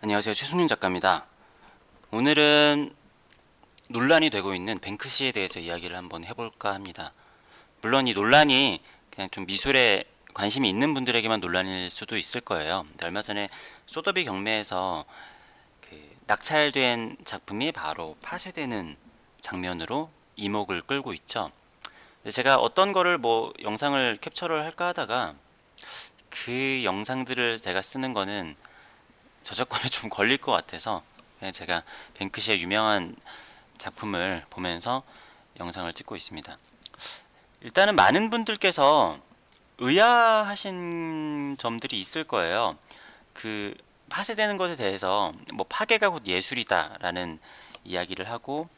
안녕하세요. 최순윤 작가입니다. 오늘은 논란이 되고 있는 뱅크시에 대해서 이야기를 한번 해볼까 합니다. 물론 이 논란이 그냥 좀 미술에 관심이 있는 분들에게만 논란일 수도 있을 거예요. 얼마 전에 소더비 경매에서 낙찰된 작품이 바로 파쇄되는 장면으로 이목을 끌고 있죠. 근데 제가 어떤 거를 영상을 캡처를 할까 하다가 그 영상들을 제가 쓰는 거는 저작권에 좀 걸릴 것 같아서 그냥 제가 뱅크시의 유명한 작품을 보면서 영상을 찍고 있습니다. 일단은 많은 분들께서 의아하신 점들이 있을 거예요. 그 파쇄되는 것에 대해서 파괴가 곧 예술이다라는 이야기를 하고,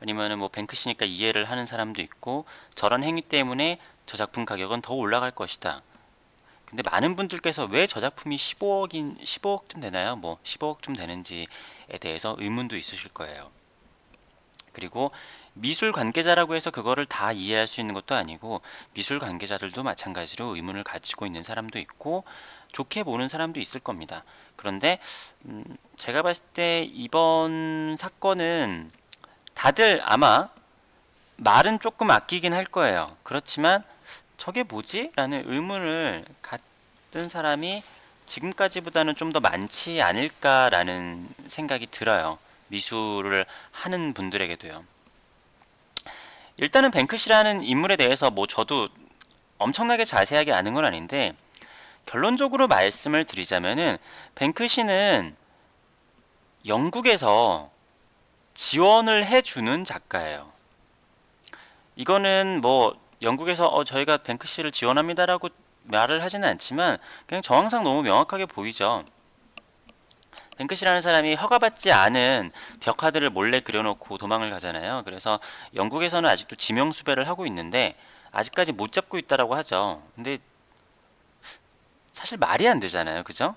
아니면은 뱅크시니까 이해를 하는 사람도 있고, 저런 행위 때문에 저 작품 가격은 더 올라갈 것이다. 근데 많은 분들께서 왜 저 작품이 15억쯤 되나요? 15억쯤 되는지에 대해서 의문도 있으실 거예요. 그리고 미술 관계자라고 해서 그거를 다 이해할 수 있는 것도 아니고, 미술 관계자들도 마찬가지로 의문을 가지고 있는 사람도 있고 좋게 보는 사람도 있을 겁니다. 그런데 제가 봤을 때 이번 사건은 다들 아마 말은 조금 아끼긴 할 거예요. 그렇지만 저게 뭐지? 라는 의문을 갖던 사람이 지금까지보다는 좀 더 많지 않을까라는 생각이 들어요. 미술을 하는 분들에게도요. 일단은 뱅크시라는 인물에 대해서 저도 엄청나게 자세하게 아는 건 아닌데, 결론적으로 말씀을 드리자면은 뱅크시는 영국에서 지원을 해주는 작가예요. 이거는 영국에서 저희가 뱅크시를 지원합니다라고 말을 하지는 않지만 그냥 정황상 너무 명확하게 보이죠. 뱅크시라는 사람이 허가받지 않은 벽화들을 몰래 그려놓고 도망을 가잖아요. 그래서 영국에서는 아직도 지명수배를 하고 있는데 아직까지 못 잡고 있다라고 하죠. 근데 사실 말이 안 되잖아요. 그죠?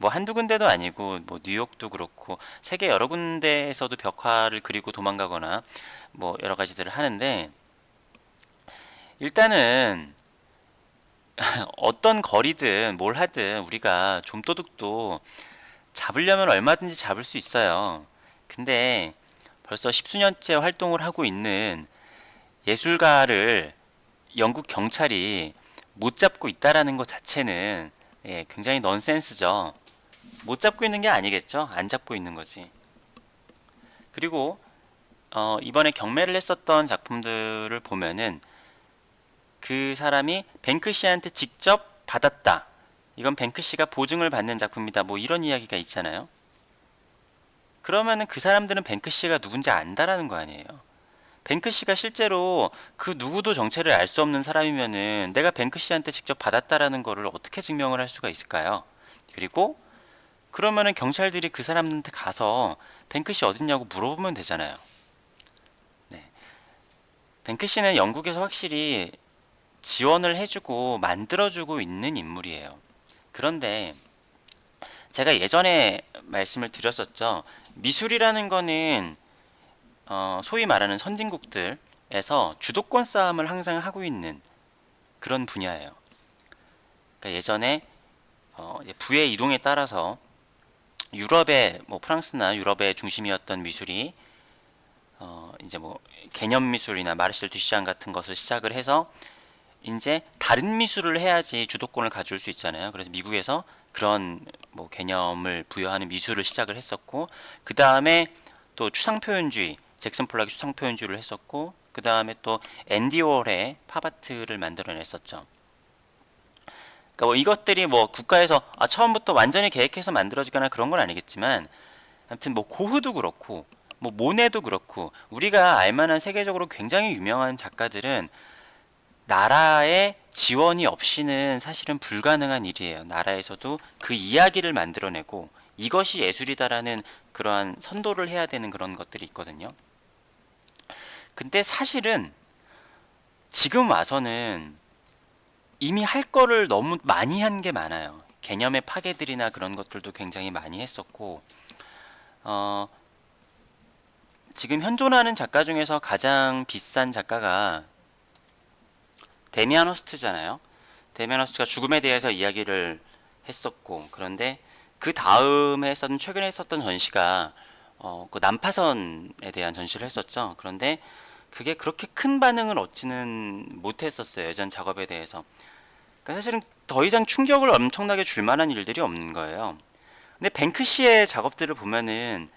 한두 군데도 아니고 뉴욕도 그렇고 세계 여러 군데에서도 벽화를 그리고 도망가거나 여러 가지들을 하는데, 일단은 어떤 거리든 뭘 하든 우리가 좀도둑도 잡으려면 얼마든지 잡을 수 있어요. 근데 벌써 십수년째 활동을 하고 있는 예술가를 영국 경찰이 못 잡고 있다라는 것 자체는 굉장히 넌센스죠. 못 잡고 있는 게 아니겠죠. 안 잡고 있는 거지. 그리고 이번에 경매를 했었던 작품들을 보면은 그 사람이 뱅크시한테 직접 받았다. 이건 뱅크시가 보증을 받는 작품이다. 이런 이야기가 있잖아요. 그러면은 그 사람들은 뱅크시가 누군지 안다라는 거 아니에요. 뱅크시가 실제로 그 누구도 정체를 알 수 없는 사람이면은 내가 뱅크시한테 직접 받았다라는 거를 어떻게 증명을 할 수가 있을까요? 그리고 그러면은 경찰들이 그 사람한테 가서 뱅크시 어딨냐고 물어보면 되잖아요. 네. 뱅크시는 영국에서 확실히 지원을 해주고 만들어주고 있는 인물이에요. 그런데 제가 예전에 말씀을 드렸었죠. 미술이라는 거는 소위 말하는 선진국들에서 주도권 싸움을 항상 하고 있는 그런 분야예요. 그러니까 예전에 이제 부의 이동에 따라서 유럽의 프랑스나 유럽의 중심이었던 미술이 이제 개념 미술이나 마르셀 듀시안 같은 것을 시작을 해서 이제 다른 미술을 해야지 주도권을 가질 수 있잖아요. 그래서 미국에서 그런 개념을 부여하는 미술을 시작을 했었고, 그 다음에 또 추상표현주의, 잭슨 폴락이 추상표현주의를 했었고, 그 다음에 또 앤디 월의 팝아트를 만들어냈었죠. 그러니까 이것들이 국가에서 처음부터 완전히 계획해서 만들어지거나 그런 건 아니겠지만, 아무튼 고흐도 그렇고 모네도 그렇고 우리가 알만한 세계적으로 굉장히 유명한 작가들은 나라의 지원이 없이는 사실은 불가능한 일이에요. 나라에서도 그 이야기를 만들어내고 이것이 예술이다라는 그러한 선도를 해야 되는 그런 것들이 있거든요. 근데 사실은 지금 와서는 이미 할 거를 너무 많이 한 게 많아요. 개념의 파괴들이나 그런 것들도 굉장히 많이 했었고, 어, 지금 현존하는 작가 중에서 가장 비싼 작가가 데미안 허스트잖아요. 데미안 허스트가 죽음에 대해서 이야기를 했었고, 그런데 그 다음에 했었던 최근에 했었던 전시가 그 난파선에 대한 전시를 했었죠. 그런데 그게 그렇게 큰 반응을 얻지는 못했었어요. 예전 작업에 대해서. 그러니까 사실은 더 이상 충격을 엄청나게 줄 만한 일들이 없는 거예요. 근데 뱅크시의 작업들을 보면은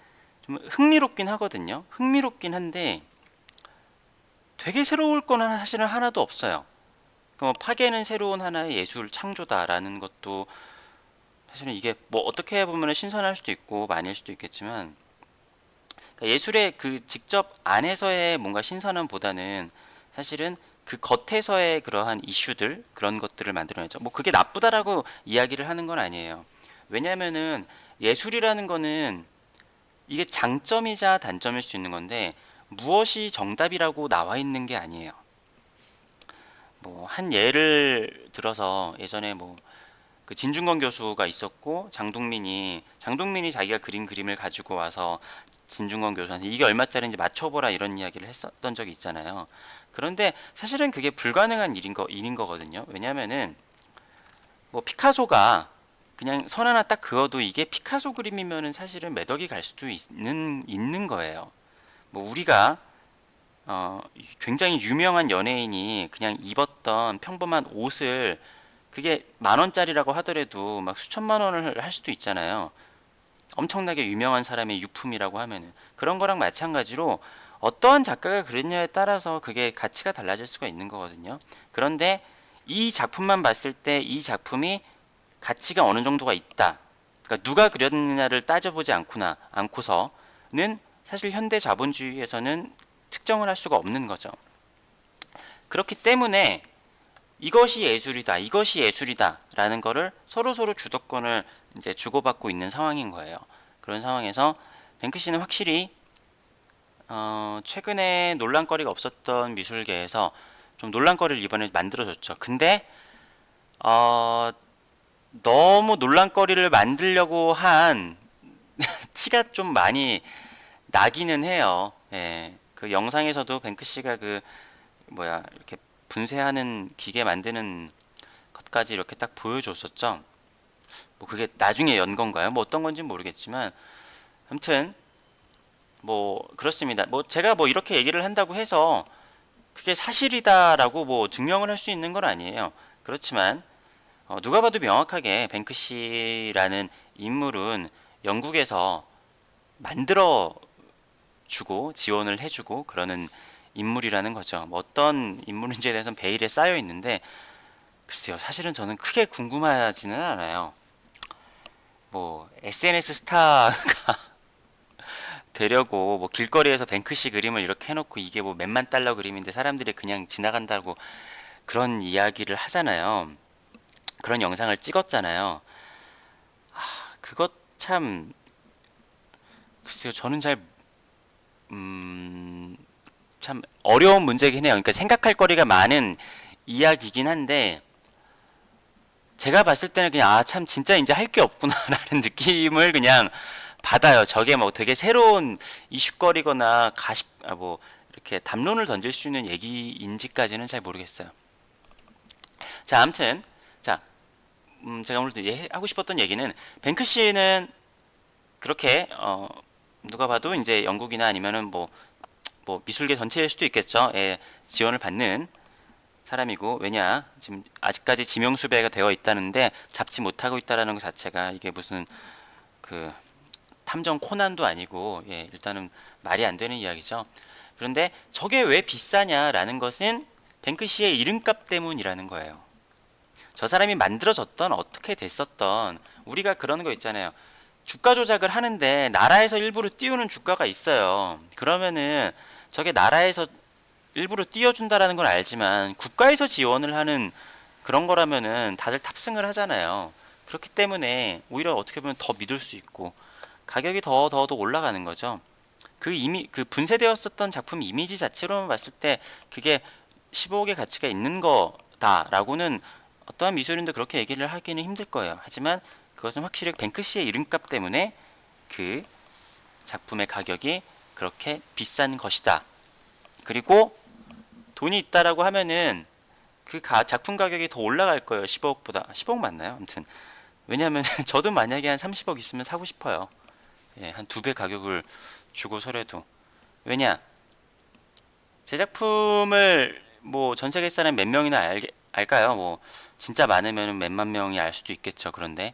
좀 흥미롭긴 하거든요. 흥미롭긴 한데 되게 새로울 거는 사실은 하나도 없어요. 그뭐 파괴는 새로운 하나의 예술 창조다라는 것도 사실은 이게 뭐 어떻게 보면 신선할 수도 있고 아닐 수도 있겠지만, 그러니까 예술의 그 직접 안에서의 뭔가 신선함보다는 사실은 그 겉에서의 그러한 이슈들, 그런 것들을 만들어내죠. 뭐 그게 나쁘다라고 이야기를 하는 건 아니에요. 왜냐면은 예술이라는 거는 이게 장점이자 단점일 수 있는 건데 무엇이 정답이라고 나와 있는 게 아니에요. 뭐 한 예를 들어서 예전에 뭐 그 진중권 교수가 있었고 장동민이 자기가 그린 그림을 가지고 와서 진중권 교수한테 이게 얼마짜리인지 맞춰보라 이런 이야기를 했었던 적이 있잖아요. 그런데 사실은 그게 불가능한 일인 거거든요. 왜냐면은 뭐 피카소가 그냥 선 하나 딱 그어도 이게 피카소 그림이면은 사실은 매덕이 갈 수도 있는 거예요. 뭐 우리가 굉장히 유명한 연예인이 그냥 입었던 평범한 옷을 그게 10,000원짜리라고 하더라도 막 수천만 원을 할 수도 있잖아요. 엄청나게 유명한 사람의 유품이라고 하면은 그런 거랑 마찬가지로 어떠한 작가가 그렸냐에 따라서 그게 가치가 달라질 수가 있는 거거든요. 그런데 이 작품만 봤을 때 이 작품이 가치가 어느 정도가 있다. 그러니까 누가 그렸느냐를 따져보지 않고서는 사실 현대 자본주의에서는 측정을 할 수가 없는 거죠. 그렇기 때문에 이것이 예술이다라는 거를 서로 주도권을 이제 주고받고 있는 상황인 거예요. 그런 상황에서 뱅크시는 확실히 최근에 논란거리가 없었던 미술계에서 좀 논란거리를 이번에 만들어줬죠. 근데 어, 너무 논란거리를 만들려고 한 티가 좀 많이 나기는 해요. 예. 그 영상에서도 뱅크시가 그 뭐야 이렇게 분쇄하는 기계 만드는 것까지 이렇게 딱 보여줬었죠. 뭐 그게 나중에 연 건가요? 뭐 어떤 건지 모르겠지만 아무튼 뭐 그렇습니다. 뭐 제가 뭐 이렇게 얘기를 한다고 해서 그게 사실이다라고 뭐 증명을 할 수 있는 건 아니에요. 그렇지만 누가 봐도 명확하게 뱅크시라는 인물은 영국에서 만들어 주고 지원을 해주고 그러는 인물이라는 거죠. 뭐 어떤 인물인지에 대해서는 베일에 쌓여 있는데 글쎄요, 사실은 저는 크게 궁금하지는 않아요. 뭐 SNS 스타가 되려고 뭐 길거리에서 뱅크시 그림을 이렇게 해놓고 이게 뭐 몇만 달러 그림인데 사람들이 그냥 지나간다고 그런 이야기를 하잖아요. 그런 영상을 찍었잖아요. 그것 참 글쎄요, 저는 음, 참 어려운 문제긴 해요. 그러니까 생각할 거리가 많은 이야기긴 한데 제가 봤을 때는 그냥 참 진짜 이제 할 게 없구나라는 느낌을 그냥 받아요. 저게 뭐 되게 새로운 이슈거리거나 뭐 이렇게 담론을 던질 수 있는 얘기인지까지는 잘 모르겠어요. 자, 아무튼 자, 제가 오늘 하고 싶었던 얘기는 뱅크시는 그렇게 누가 봐도 이제 영국이나 아니면은 뭐 미술계 전체일 수도 있겠죠. 예, 지원을 받는 사람이고 왜냐 지금 아직까지 지명수배가 되어 있다는데 잡지 못하고 있다라는 것 자체가 이게 무슨 그 탐정 코난도 아니고 예, 일단은 말이 안 되는 이야기죠. 그런데 저게 왜 비싸냐라는 것은 뱅크시의 이름값 때문이라는 거예요. 저 사람이 만들어졌던 어떻게 됐었던 우리가 그런 거 있잖아요. 주가 조작을 하는데 나라에서 일부러 띄우는 주가가 있어요. 그러면은 저게 나라에서 일부러 띄워준다라는 건 알지만 국가에서 지원을 하는 그런 거라면은 다들 탑승을 하잖아요. 그렇기 때문에 오히려 어떻게 보면 더 믿을 수 있고 가격이 더 올라가는 거죠. 그 분쇄되었었던 작품 이미지 자체로만 봤을 때 그게 15억의 가치가 있는 거다라고는 어떠한 미술인도 그렇게 얘기를 하기는 힘들 거예요. 하지만 그것은 확실히 뱅크시의 이름값 때문에 그 작품의 가격이 그렇게 비싼 것이다. 그리고 돈이 있다라고 하면은 그 작품 가격이 더 올라갈 거예요. 15억보다. 15억 맞나요? 아무튼 왜냐하면 저도 만약에 한 30억 있으면 사고 싶어요. 예, 한 2배 가격을 주고서라도. 왜냐? 제 작품을 뭐 전 세계 사람 몇 명이나 알까요? 뭐 진짜 많으면 몇만 명이 알 수도 있겠죠. 그런데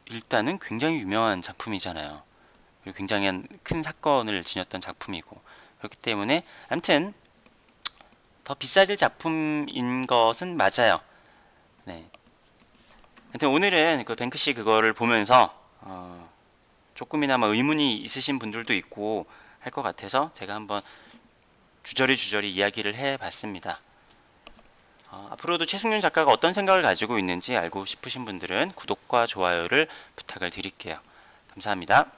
일단은 굉장히 유명한 작품이잖아요. 그리고 굉장히 큰 사건을 지녔던 작품이고 그렇기 때문에 아무튼 더 비싸질 작품인 것은 맞아요. 네. 하여튼 오늘은 그 뱅크시 그거를 보면서 조금이나마 의문이 있으신 분들도 있고 할 것 같아서 제가 한번 주저리 이야기를 해봤습니다. 앞으로도 최승윤 작가가 어떤 생각을 가지고 있는지 알고 싶으신 분들은 구독과 좋아요를 부탁을 드릴게요. 감사합니다.